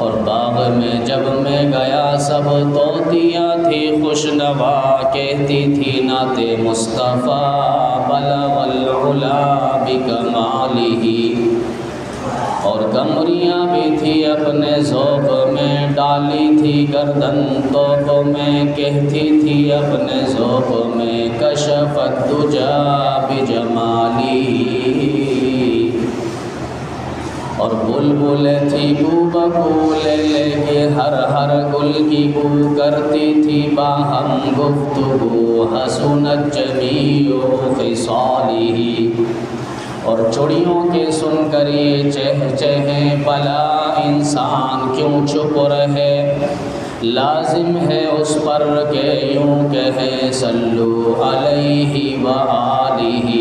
اور باغ میں جب میں گیا سب طوطیاں تھی خوش نوا، کہتی تھی نعت مصطفیٰ بلغ العلا بکمالہ، اور قمریاں بھی تھی اپنے ذوق میں، ڈالی تھی گردن طوق میں، کہتی تھی اپنے ذوق میں کشفت دجا بجمالہ، اور بلبل تھی بو ببو لے لے کے ہر ہر گل کی بو، کرتی تھی باہم گفتگو حسنت جمیع خصالہ، اور چڑیوں کے سن کر یہ چہ چہیں بلا انسان کیوں چھپ رہے، لازم ہے اس پر کہ یوں کہے صلو علیہ وآلہ۔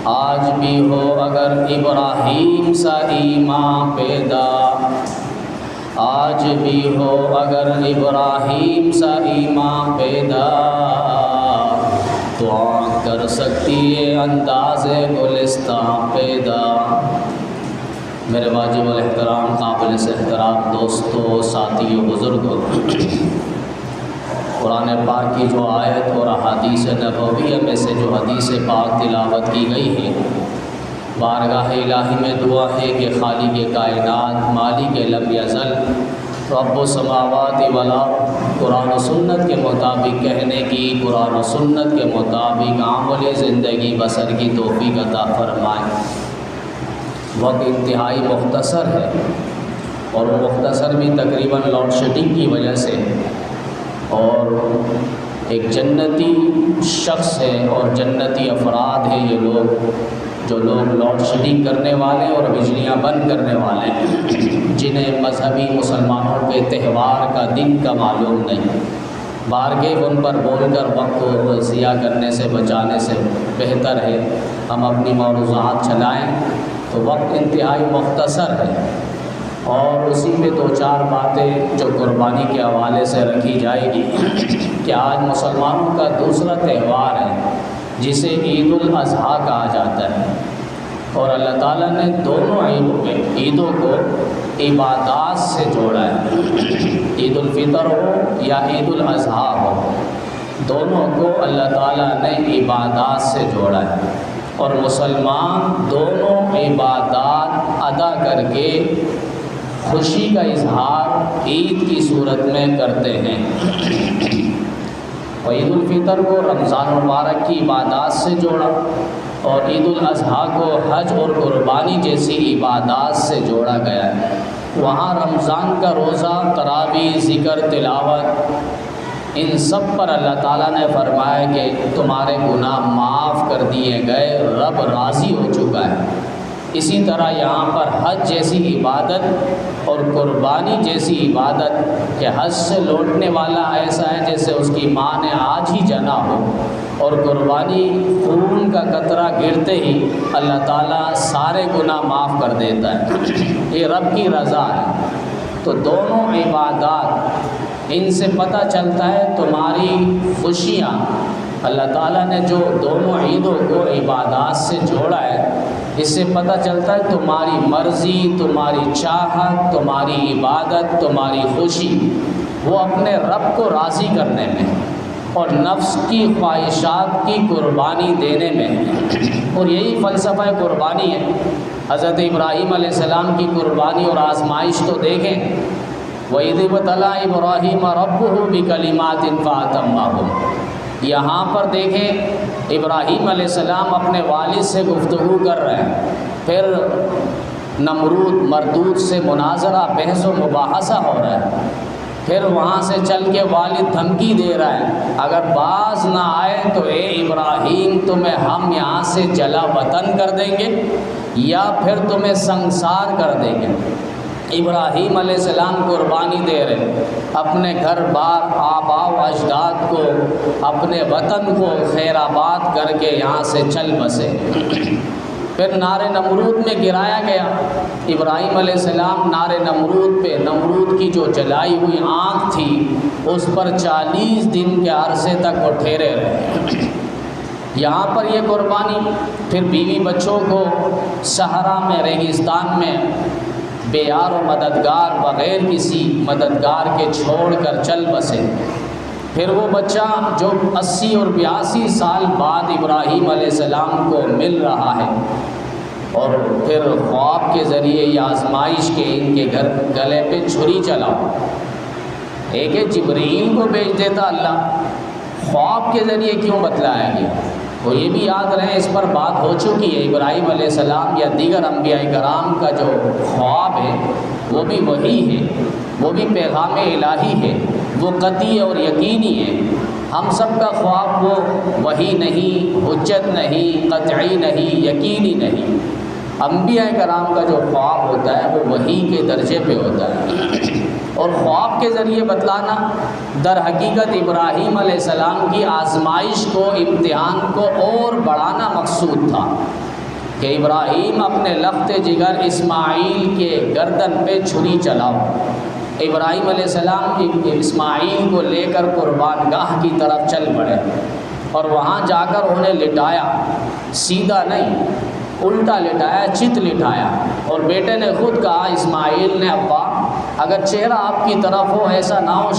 آج بھی ہو اگر ابراہیم سا ایمان پیدا، آج بھی ہو اگر ابراہیم سا ایمان پیدا، تو آنکھ کر سکتی ہے انداز گلستان پیدا۔ میرے واجب الاحترام قابل سے احترام دوستوں، ساتھیوں، بزرگوں، قرآن پاک کی جو آیت اور احادیث نبویہ میں سے جو حدیث پاک تلاوت کی گئی ہے، بارگاہ الہی میں دعا ہے کہ خالق کائنات مالک لم یزل رب السماوات والارض قرآن و سنت کے مطابق کہنے کی، قرآن و سنت کے مطابق عمل زندگی بسر کی توفیق عطا فرمائے۔ وقت انتہائی مختصر ہے، اور مختصر بھی تقریباً لوڈ شیڈنگ کی وجہ سے، اور ایک جنتی شخص ہے اور جنتی افراد ہیں یہ لوگ، جو لوگ لوڈ شیڈنگ کرنے والے اور بجلیاں بند کرنے والے ہیں، جنہیں مذہبی مسلمانوں کے تہوار کا دن کا معلوم نہیں۔ بارگاہ ان پر بول کر وقت کو ضیاع کرنے سے بچانے سے بہتر ہے ہم اپنی موضوعات چلائیں۔ تو وقت انتہائی مختصر ہے، اور اسی میں دو چار باتیں جو قربانی کے حوالے سے رکھی جائے گی کہ آج مسلمانوں کا دوسرا تہوار ہے جسے عید الاضحیٰ کہا جاتا ہے، اور اللہ تعالیٰ نے دونوں عیدوں کو عبادات سے جوڑا ہے، عید الفطر ہو یا عید الاضحیٰ ہو، دونوں کو اللہ تعالیٰ نے عبادات سے جوڑا ہے، اور مسلمان دونوں عبادات ادا کر کے خوشی کا اظہار عید کی صورت میں کرتے ہیں۔ اور عید الفطر کو رمضان مبارک کی عبادات سے جوڑا، اور عید الاضحیٰ کو حج اور قربانی جیسی عبادات سے جوڑا گیا ہے۔ وہاں رمضان کا روزہ، تراویح، ذکر، تلاوت، ان سب پر اللہ تعالیٰ نے فرمایا کہ تمہارے گناہ معاف کر دیے گئے، رب راضی ہو چکا ہے۔ اسی طرح یہاں پر حج جیسی عبادت اور قربانی جیسی عبادت کہ حج سے لوٹنے والا ایسا ہے جیسے اس کی ماں نے آج ہی جنا ہو، اور قربانی خون کا قطرہ گرتے ہی اللہ تعالیٰ سارے گناہ معاف کر دیتا ہے، یہ رب کی رضا ہے۔ تو دونوں عبادات، ان سے پتہ چلتا ہے تمہاری خوشیاں، اللہ تعالیٰ نے جو دونوں عیدوں کو عبادات سے جوڑا ہے، اس سے پتہ چلتا ہے تمہاری مرضی، تمہاری چاہت، تمہاری عبادت، تمہاری خوشی وہ اپنے رب کو راضی کرنے میں اور نفس کی خواہشات کی قربانی دینے میں، اور یہی فلسفہ قربانی ہے۔ حضرت ابراہیم علیہ السلام کی قربانی اور آزمائش تو دیکھیں، وَإِذِ ابْتَلَىٰ إِبْرَاهِيمَ رَبُّهُ بِكَلِمَاتٍ فَأَتَمَّهُنَّ، یہاں پر دیکھیں ابراہیم علیہ السلام اپنے والد سے گفتگو کر رہے ہیں، پھر نمرود مردود سے مناظرہ، بحث و مباحثہ ہو رہا ہے، پھر وہاں سے چل کے والد دھمکی دے رہا ہے اگر باز نہ آئے تو اے ابراہیم تمہیں ہم یہاں سے جلا وطن کر دیں گے یا پھر تمہیں سنسار کر دیں گے۔ ابراہیم علیہ السلام قربانی دے رہے، اپنے گھر بار، آباء و اجداد کو، اپنے وطن کو خیر آباد کر کے یہاں سے چل بسے۔ پھر نار نمرود میں گرایا گیا، ابراہیم علیہ السلام نار نمرود پہ، نمرود کی جو جلائی ہوئی آنکھ تھی اس پر 40 دن کے عرصے تک وہ ٹھہرے رہے۔ یہاں پر یہ قربانی، پھر بیوی بچوں کو صحرا میں، ریگستان میں بے یار و مددگار بغیر کسی مددگار کے چھوڑ کر چل بسے۔ پھر وہ بچہ جو 80 اور 82 سال بعد ابراہیم علیہ السلام کو مل رہا ہے، اور پھر خواب کے ذریعے یہ آزمائش کے ان کے گلے پہ چھری چلاؤ۔ ایک ہے جبرائیل کو بھیج دیتا اللہ، خواب کے ذریعے کیوں بتلایا گیا؟ وہ یہ بھی یاد رہے، اس پر بات ہو چکی ہے، ابراہیم علیہ السلام یا دیگر انبیاء کرام کا جو خواب ہے وہ بھی وحی ہے، وہ بھی پیغام الہی ہے، وہ قطعی اور یقینی ہے۔ ہم سب کا خواب وہ وحی نہیں، حجت نہیں، قطعی نہیں، یقینی نہیں۔ انبیاء کرام کا جو خواب ہوتا ہے وہ وحی کے درجے پہ ہوتا ہے، اور خواب کے ذریعے بتلانا در حقیقت ابراہیم علیہ السلام کی آزمائش کو، امتحان کو اور بڑھانا مقصود تھا کہ ابراہیم اپنے لخت جگر اسماعیل کے گردن پہ چھری چلاؤ۔ ابراہیم علیہ السلام اسماعیل کو لے کر قربان گاہ کی طرف چل پڑے، اور وہاں جا کر انہیں لٹایا، سیدھا نہیں الٹا لٹایا، چت لٹایا، اور بیٹے نے خود کہا، اسماعیل نے، ابا اگر چہرہ آپ کی طرف ہو، ایسا نہ ہو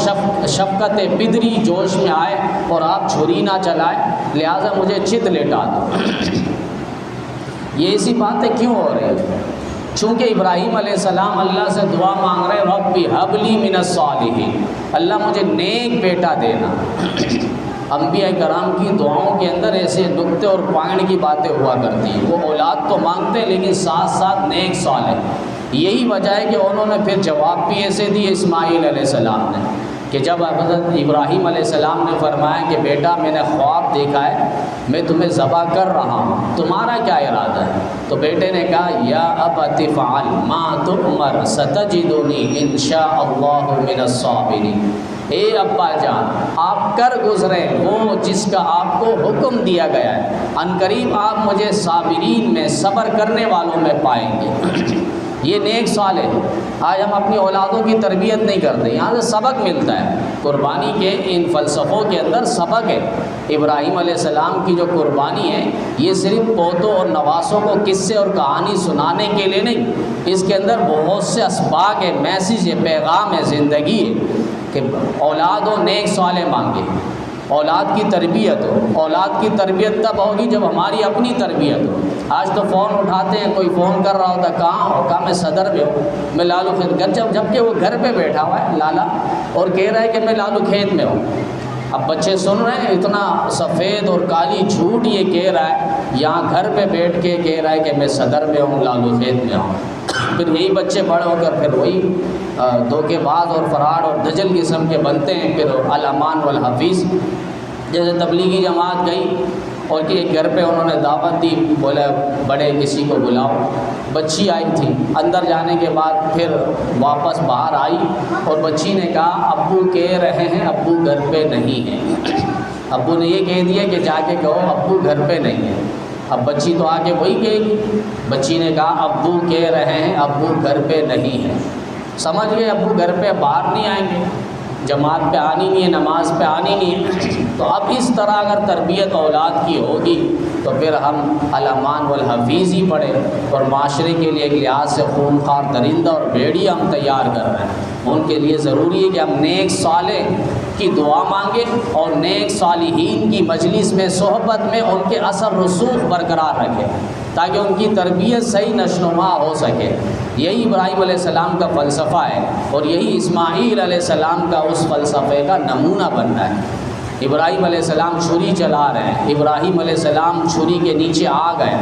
شفقت پدری جوش میں آئے اور آپ چھری نہ چلائے، لہٰذا مجھے چت لٹا دو۔ یہ ایسی باتیں کیوں ہو رہی ہیں؟ چونکہ ابراہیم علیہ السلام اللہ سے دعا مانگ رہے، رب ہب لی من الصالحین، اللہ مجھے نیک بیٹا دینا۔ انبیاء کرام کی دعاؤں کے اندر ایسے نقطے اور پوائنٹ کی باتیں ہوا کرتی ہیں، وہ اولاد تو مانگتے ہیں لیکن ساتھ ساتھ نیک صالح۔ یہی وجہ ہے کہ انہوں نے پھر جواب بھی ایسے دیے اسماعیل علیہ السلام نے، کہ جب حضرت ابراہیم علیہ السلام نے فرمایا کہ بیٹا میں نے خواب دیکھا ہے، میں تمہیں ذبح کر رہا ہوں، تمہارا کیا ارادہ ہے؟ تو بیٹے نے کہا، یا ابت فعل ما تؤمر ستجدنی ان شاء اللہ من الصابرین۔ اے ابا جان، آپ کر گزرے وہ جس کا آپ کو حکم دیا گیا ہے، عنقریب آپ مجھے صابرین میں، صبر کرنے والوں میں پائیں گے۔ یہ نیک صالح۔ آج ہم اپنی اولادوں کی تربیت نہیں کرتے، یہاں سے سبق ملتا ہے، قربانی کے ان فلسفوں کے اندر سبق ہے۔ ابراہیم علیہ السلام کی جو قربانی ہے، یہ صرف پوتوں اور نواسوں کو قصے اور کہانی سنانے کے لیے نہیں، اس کے اندر بہت سے اسباق ہے، میسیج ہے، پیغام ہے، زندگی ہے، کہ اولاد و نیک صالح مانگے، اولاد کی تربیت ہو۔ اولاد کی تربیت تب ہوگی جب ہماری اپنی تربیت ہو۔ آج تو فون اٹھاتے ہیں، کوئی فون کر رہا ہوتا، کہاں ہو؟ کہاں میں صدر میں ہوں، میں لالو کھیت، جب کہ وہ گھر پہ بیٹھا ہوا ہے لالا، اور کہہ رہا ہے کہ میں لالو کھیت میں ہوں۔ اب بچے سن رہے ہیں، اتنا سفید اور کالی جھوٹ یہ کہہ رہا ہے، یہاں گھر پہ بیٹھ کے کہہ رہا ہے کہ میں صدر میں ہوں، لالو کھیت میں ہوں۔ پھر یہی بچے بڑے ہو کر پھر وہی دھوکے باز اور فراڈ اور دجل قسم کے بنتے ہیں۔ پھر الامان والحفیظ، جیسے تبلیغی جماعت گئی اور کہ ایک گھر پہ انہوں نے دعوت دی، بولے بڑے کسی کو بلاؤ، بچی آئی تھی، اندر جانے کے بعد پھر واپس باہر آئی اور بچی نے کہا، ابو کہہ رہے ہیں ابو گھر پہ نہیں ہیں۔ ابو نے یہ کہہ دیا کہ جا کے کہو ابو گھر پہ نہیں ہے۔ اب بچی تو آ کے وہی کہے گی، بچی نے کہا ابو کہہ رہے ہیں ابو گھر پہ نہیں ہے۔ سمجھ گئے ابو گھر پہ باہر نہیں آئیں گے، جماعت پہ آنی نہیں ہے، نماز پہ آنی نہیں ہے۔ تو اب اس طرح اگر تربیت اولاد کی ہوگی تو پھر ہم الامان والحفیظ ہی پڑھیں، اور معاشرے کے لیے ایک لحاظ سے خونخوار درندہ اور بھیڑی ہم تیار کر رہے ہیں۔ ان کے لیے ضروری ہے کہ ہم نیک صالح کی دعا مانگیں اور نیک صالحین کی مجلس میں، صحبت میں ان کے اثر رسوخ برقرار رکھیں، تاکہ ان کی تربیت صحیح نشوونما ہو سکے۔ یہی ابراہیم علیہ السلام کا فلسفہ ہے، اور یہی اسماعیل علیہ السلام کا اس فلسفے کا نمونہ بننا ہے۔ ابراہیم علیہ السلام چھری چلا رہے ہیں، ابراہیم علیہ السلام چھری کے نیچے آ گئے،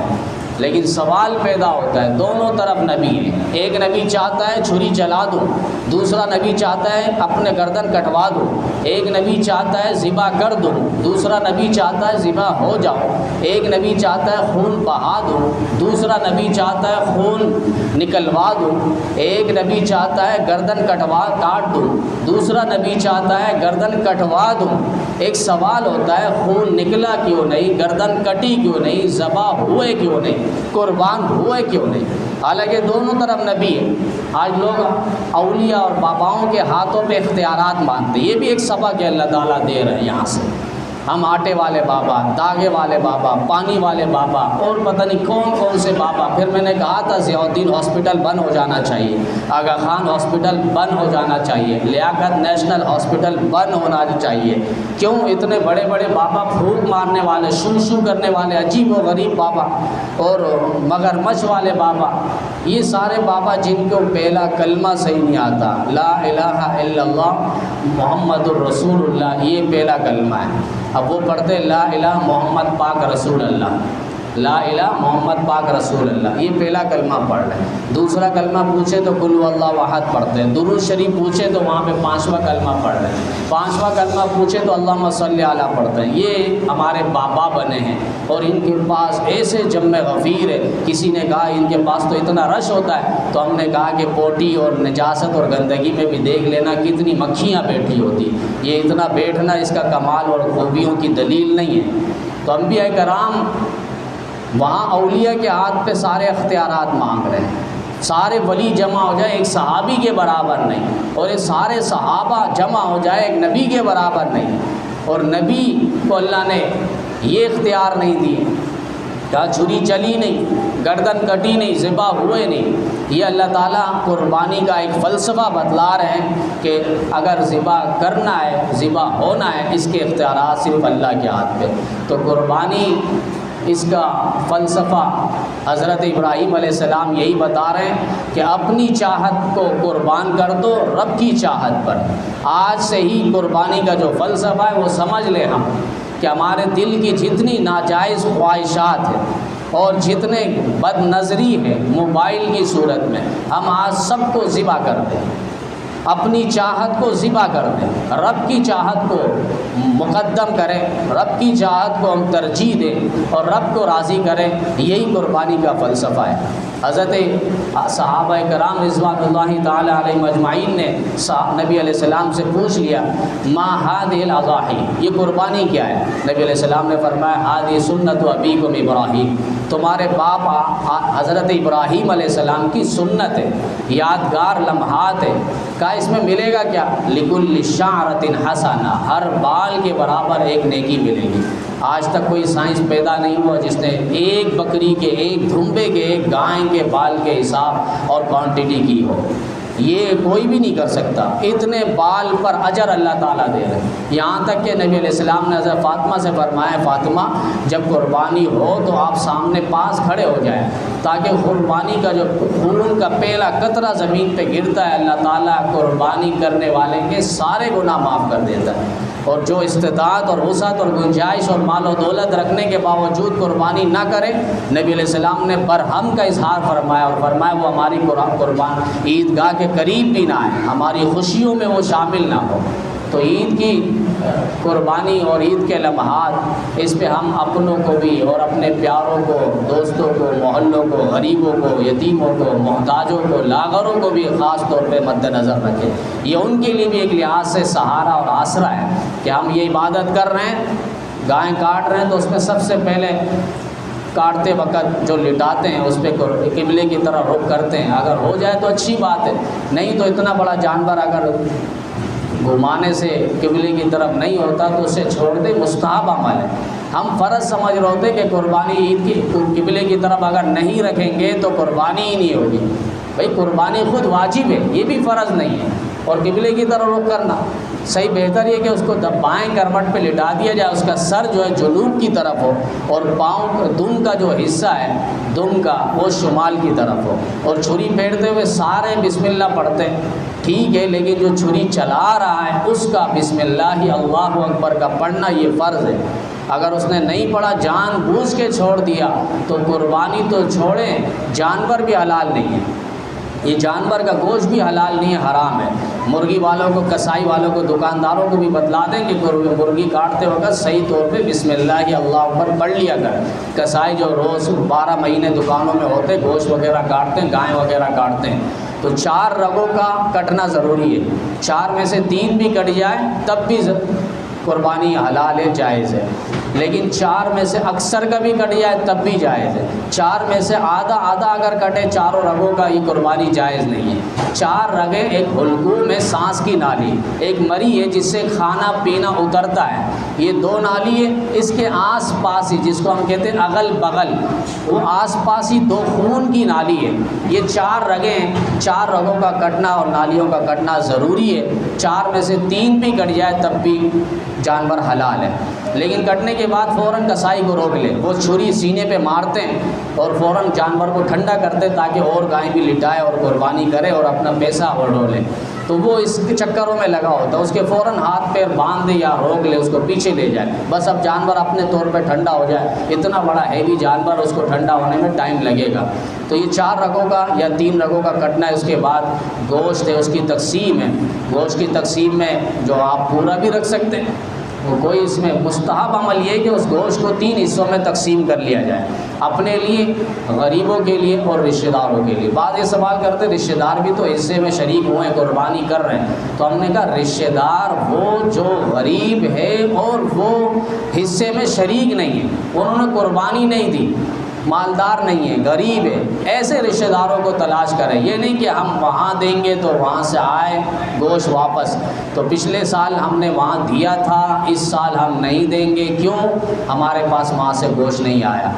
لیکن سوال پیدا ہوتا ہے، دونوں طرف نبی ہیں۔ ایک نبی چاہتا ہے چھری چلا دوں، دوسرا نبی چاہتا ہے اپنے گردن کٹوا دوں۔ ایک نبی چاہتا ہے ذبح کر دوں، دوسرا نبی چاہتا ہے ذبح ہو جاؤ۔ ایک نبی چاہتا ہے خون بہا دوں، دوسرا نبی چاہتا ہے خون نکلوا دوں۔ ایک نبی چاہتا ہے گردن کاٹ دوں، دوسرا نبی چاہتا ہے گردن کٹوا دوں۔ ایک سوال ہوتا ہے، خون نکلا کیوں نہیں، گردن کٹی کیوں نہیں، ذبح ہوئے کیوں نہیں، قربان ہوئے کیوں نہیں؟ حالانکہ دونوں طرف نبی ہے۔ آج لوگ اولیاء اور باباؤں کے ہاتھوں پہ اختیارات مانتے ہیں، یہ بھی ایک سبق ہے اللہ تعالیٰ دے رہے ہیں یہاں سے۔ ہم آٹے والے بابا، داغے والے بابا، پانی والے بابا اور پتہ نہیں کون کون سے بابا. پھر میں نے کہا تھا ضیاء الدین ہاسپٹل بند ہو جانا چاہیے، آغا خان ہاسپٹل بند ہو جانا چاہیے، لیاقت نیشنل ہاسپٹل بند ہونا چاہیے. کیوں اتنے بڑے بڑے بابا پھونک مارنے والے، شو شو کرنے والے عجیب و غریب بابا اور مگرمچھ والے بابا، یہ سارے بابا جن کو پہلا کلمہ صحیح نہیں آتا، لا الہ الا اللہ محمد الرسول اللہ، یہ پہلا کلمہ ہے. اب وہ پڑھتے لا الہ محمد پاک رسول اللہ، لا الہ محمد پاک رسول اللہ، یہ پہلا کلمہ پڑھ رہے ہیں. دوسرا کلمہ پوچھے تو قل اللہ احد پڑھتے ہیں. درود شریف پوچھے تو وہاں پہ 5واں کلمہ پڑھ رہے ہیں. 5واں کلمہ پوچھے تو اللہم صلی علی پڑھتے ہیں. یہ ہمارے بابا بنے ہیں اور ان کے پاس ایسے جم غفیر ہے. کسی نے کہا ان کے پاس تو اتنا رش ہوتا ہے، تو ہم نے کہا کہ پوٹی اور نجاست اور گندگی میں بھی دیکھ لینا کتنی مکھیاں بیٹھی ہوتی. یہ اتنا بیٹھنا اس کا کمال اور خوبیوں کی دلیل نہیں ہے. تو انبیاء کرام وہاں اولیاء کے ہاتھ پہ سارے اختیارات مانگ رہے ہیں. سارے ولی جمع ہو جائے ایک صحابی کے برابر نہیں، اور یہ سارے صحابہ جمع ہو جائے ایک نبی کے برابر نہیں. اور نبی کو اللہ نے یہ اختیار نہیں دیے، کہا چھری چلی نہیں، گردن کٹی نہیں، ذبح ہوئے نہیں. یہ اللہ تعالیٰ قربانی کا ایک فلسفہ بتلا رہے ہیں کہ اگر ذبح کرنا ہے، ذبح ہونا ہے، اس کے اختیارات صرف اللہ کے ہاتھ پہ. تو قربانی اس کا فلسفہ حضرت ابراہیم علیہ السلام یہی بتا رہے ہیں کہ اپنی چاہت کو قربان کر دو رب کی چاہت پر. آج سے ہی قربانی کا جو فلسفہ ہے وہ سمجھ لیں ہم کہ ہمارے دل کی جتنی ناجائز خواہشات ہیں اور جتنے بد نظری ہے موبائل کی صورت میں، ہم آج سب کو ذبح کر دیں. اپنی چاہت کو ذبح کر دیں، رب کی چاہت کو مقدم کریں، رب کی چاہت کو ہم ترجیح دیں اور رب کو راضی کریں. یہی قربانی کا فلسفہ ہے. حضرت صحابہ کرام رضوان اللہ تعالی علیہم اجمعین نے نبی علیہ السلام سے پوچھ لیا ما هذه الاضاحی، یہ قربانی کیا ہے؟ نبی علیہ السلام نے فرمایا هذه سنت ابیکم ابراہیم، تمہارے باپ حضرت ابراہیم علیہ السلام کی سنت ہے، یادگار لمحات ہے. کہا اس میں ملے گا کیا؟ لکل شعرۃ حسنہ، ہر بال کے برابر ایک نیکی ملے گی. آج تک کوئی سائنس پیدا نہیں ہوا جس نے ایک بکری کے، ایک دھمبے کے، ایک گائے کے بال کے حساب اور کوانٹٹی کی ہو. یہ کوئی بھی نہیں کر سکتا. اتنے بال پر اجر اللہ تعالیٰ دے رہے ہیں. یہاں تک کہ نبی علیہ السلام نے حضرت فاطمہ سے فرمایا فاطمہ جب قربانی ہو تو آپ سامنے پاس کھڑے ہو جائیں تاکہ قربانی کا جو خون کا پہلا قطرہ زمین پہ گرتا ہے اللہ تعالیٰ قربانی کرنے والے کے سارے گناہ معاف کر دیتا ہے. اور جو استطاعت اور وسعت اور گنجائش اور مال و دولت رکھنے کے باوجود قربانی نہ کرے، نبی علیہ السلام نے برہم کا اظہار فرمایا اور فرمایا وہ ہماری قربان عیدگاہ کے قریب بھی نہ آئے، ہماری خوشیوں میں وہ شامل نہ ہو. تو عید کی قربانی اور عید کے لمحات، اس پہ ہم اپنوں کو بھی اور اپنے پیاروں کو، دوستوں کو، محلوں کو، غریبوں کو، یتیموں کو، محتاجوں کو، لاغروں کو بھی خاص طور پہ مد نظر رکھیں. یہ ان کے لیے بھی ایک لحاظ سے سہارا اور آسرا ہے کہ ہم یہ عبادت کر رہے ہیں، گائیں کاٹ رہے ہیں تو اس میں سب سے پہلے کاٹتے وقت جو لٹاتے ہیں اس پہ قبلے کی طرح رخ کرتے ہیں. اگر ہو جائے تو اچھی بات ہے، نہیں تو اتنا بڑا جانور اگر گھمانے سے قبلے کی طرف نہیں ہوتا تو اسے چھوڑ دے، مستحب عمل ہے. ہم فرض سمجھ رہے ہوتے کہ قربانی عید کی قبلے کی طرف اگر نہیں رکھیں گے تو قربانی ہی نہیں ہوگی. بھئی قربانی خود واجب ہے، یہ بھی فرض نہیں ہے. اور قبلے کی طرف رخ کرنا صحیح بہتر یہ کہ اس کو بائیں کروٹ پہ لٹا دیا جائے، اس کا سر جو ہے جنوب کی طرف ہو اور پاؤں دم کا جو حصہ ہے دم کا وہ شمال کی طرف ہو. اور چھری پھیرتے ہوئے سارے بسم اللہ پڑھتے ہیں ٹھیک ہے، لیکن جو چھری چلا رہا ہے اس کا بسم اللہ اللہ اکبر کا پڑھنا یہ فرض ہے. اگر اس نے نہیں پڑھا جان بوجھ کے چھوڑ دیا تو قربانی تو چھوڑیں، جانور بھی حلال نہیں ہے. یہ جانور کا گوشت بھی حلال نہیں ہے، حرام ہے. مرغی والوں کو، کسائی والوں کو، دکانداروں کو بھی بتلا دیں کہ مرغی کاٹتے وقت صحیح طور پہ بسم اللہ اللہ اکبر پڑھ لیا کر. کسائی جو روز 12 مہینے دکانوں میں ہوتے گوشت وغیرہ کاٹتے ہیں، گائے وغیرہ کاٹتے ہیں، تو 4 رگوں کا کٹنا ضروری ہے. 4 میں سے 3 بھی کٹ جائے تب بھی قربانی حلال ہے، جائز ہے. لیکن 4 میں سے اکثر کا بھی کٹ جائے تب بھی جائز ہے۔ 4 میں سے آدھا اگر کٹے چاروں رگوں کا، یہ قربانی جائز نہیں ہے۔ 4 رگیں، ایک حلقوم میں سانس کی نالی، ایک مری ہے جس سے کھانا پینا اترتا ہے، یہ 2 نالی ہے، اس کے آس پاس ہی جس کو ہم کہتے ہیں اغل بغل، وہ آس پاس ہی 2 خون کی نالی ہے۔ یہ 4 رگیں ہیں، 4 رگوں کا کٹنا اور نالیوں کا کٹنا ضروری ہے۔ 4 میں سے 3 بھی کٹ جائے تب بھی جانور حلال ہے، لیکن کٹنے کے بعد فوراً کسائی کو روک لے، وہ چھری سینے پہ مارتے ہیں اور فوراً جانور کو ٹھنڈا کرتے تاکہ اور گائیں بھی لٹائے اور قربانی کرے اور اپنا پیسہ اڑو لے، تو وہ اس کے چکروں میں لگا ہوتا ہے، اس کے فوراً ہاتھ پیر باندھ دے یا روک لے، اس کو پیچھے لے جائے، بس اب جانور اپنے طور پہ ٹھنڈا ہو جائے۔ اتنا بڑا ہیوی جانور، اس کو ٹھنڈا ہونے میں ٹائم لگے گا۔ تو یہ 4 رگوں کا یا 3 رگوں کا کٹنا ہے۔ اس کے بعد گوشت ہے، اس کی تقسیم ہے۔ گوشت کی تقسیم میں جو آپ پورا بھی رکھ سکتے ہیں، وہ کوئی اس میں مستحب عمل یہ ہے کہ اس گوشت کو 3 حصوں میں تقسیم کر لیا جائے، اپنے لیے، غریبوں کے لیے اور رشتہ داروں کے لیے۔ بعض یہ سوال کرتے رشتہ دار بھی تو حصے میں شریک ہوئے ہیں، قربانی کر رہے ہیں، تو ہم نے کہا رشتہ دار وہ جو غریب ہے اور وہ حصے میں شریک نہیں ہے، انہوں نے قربانی نہیں دی، مالدار نہیں ہے، غریب ہے، ایسے رشتہ داروں کو تلاش کریں۔ یہ نہیں کہ ہم وہاں دیں گے تو وہاں سے آئے گوشت واپس، تو پچھلے سال ہم نے وہاں دیا تھا، اس سال ہم نہیں دیں گے، کیوں؟ ہمارے پاس وہاں سے گوشت نہیں آیا۔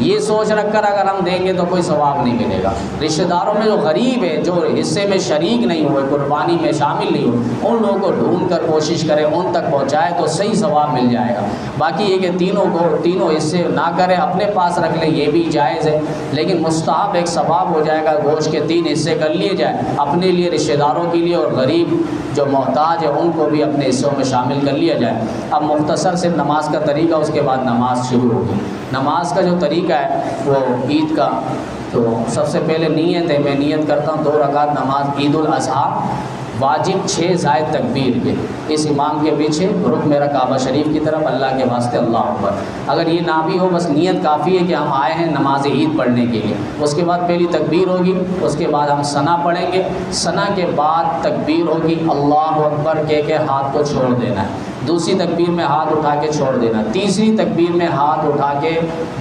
یہ سوچ رکھ کر اگر ہم دیں گے تو کوئی ثواب نہیں ملے گا۔ رشتہ داروں میں جو غریب ہے، جو حصے میں شریک نہیں ہوئے، قربانی میں شامل نہیں ہوئے، ان لوگوں کو ڈھونڈ کر کوشش کرے ان تک پہنچائے تو صحیح ثواب مل جائے گا۔ باقی یہ کہ تینوں حصے نہ کرے، اپنے پاس رکھ لے، یہ بھی جائز ہے، لیکن مستحب ایک ثواب ہو جائے گا، گوشت کے 3 حصے کر لیے جائے، اپنے لیے، رشتہ داروں کے لیے، اور غریب جو محتاج ہے ان کو بھی اپنے حصوں میں شامل کر لیا جائے۔ اب مختصر سے نماز کا طریقہ، اس کے بعد نماز شروع ہوگی۔ نماز کا جو طریقہ ہے وہ عید کا، تو سب سے پہلے نیت ہے، میں نیت کرتا ہوں 2 رکعت نماز عید الاضحیٰ، واجب 6 زائد تکبیر کے، اس امام کے پیچھے رخ میرا کعبہ شریف کی طرف، اللہ کے واسطے اللہ اکبر۔ اگر یہ نہ بھی ہو، بس نیت کافی ہے کہ ہم آئے ہیں نماز عید پڑھنے کے لیے۔ اس کے بعد پہلی تکبیر ہوگی، اس کے بعد ہم ثنا پڑھیں گے، ثنا کے بعد تکبیر ہوگی، اللہ اکبر کہہ کے ہاتھ کو چھوڑ دینا ہے، دوسری تکبیر میں ہاتھ اٹھا کے چھوڑ دینا، تیسری تکبیر میں ہاتھ اٹھا کے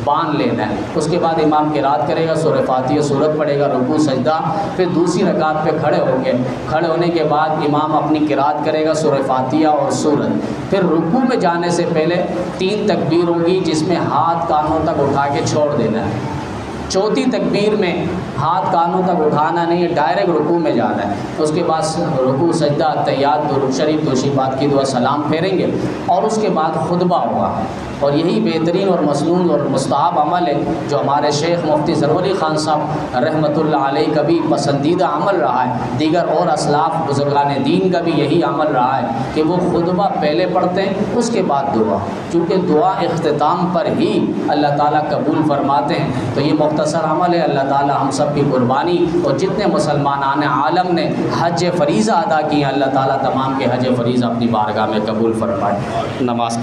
باندھ لینا ہے۔ اس کے بعد امام قرات کرے گا، سورہ فاتحہ سورت پڑھے گا، رکوع سجدہ، پھر دوسری رکعت پہ کھڑے ہوں گے، کھڑے ہونے کے بعد امام اپنی قرات کرے گا، سورہ فاتحہ اور سورت، پھر رکوع میں جانے سے پہلے 3 تکبیر ہوگی جس میں ہاتھ کانوں تک اٹھا کے چھوڑ دینا ہے۔ چوتھی تکبیر میں ہاتھ کانوں تک اٹھانا نہیں ہے، ڈائریکٹ رکوع میں جانا ہے۔ اس کے بعد رکوع سجدہ، تحیات، درود شریف، توشیفات کی دعا، سلام پھیریں گے، اور اس کے بعد خطبہ ہوگا۔ اور یہی بہترین اور مسنون اور مستحب عمل ہے جو ہمارے شیخ مفتی ظفر علی خان صاحب رحمۃ اللہ علیہ کا بھی پسندیدہ عمل رہا ہے، دیگر اور اسلاف بزرگان دین کا بھی یہی عمل رہا ہے کہ وہ خطبہ پہلے پڑھتے ہیں، اس کے بعد دعا، چونکہ دعا اختتام پر ہی اللہ تعالیٰ قبول فرماتے ہیں۔ تو یہ مختصر عمل ہے۔ اللہ تعالیٰ ہم سب کی قربانی اور جتنے مسلمان عالم نے حج فریضہ ادا کی ہیں، اللہ تعالیٰ تمام کے حج فریضہ اپنی بارگاہ میں قبول فرمائے۔ نماز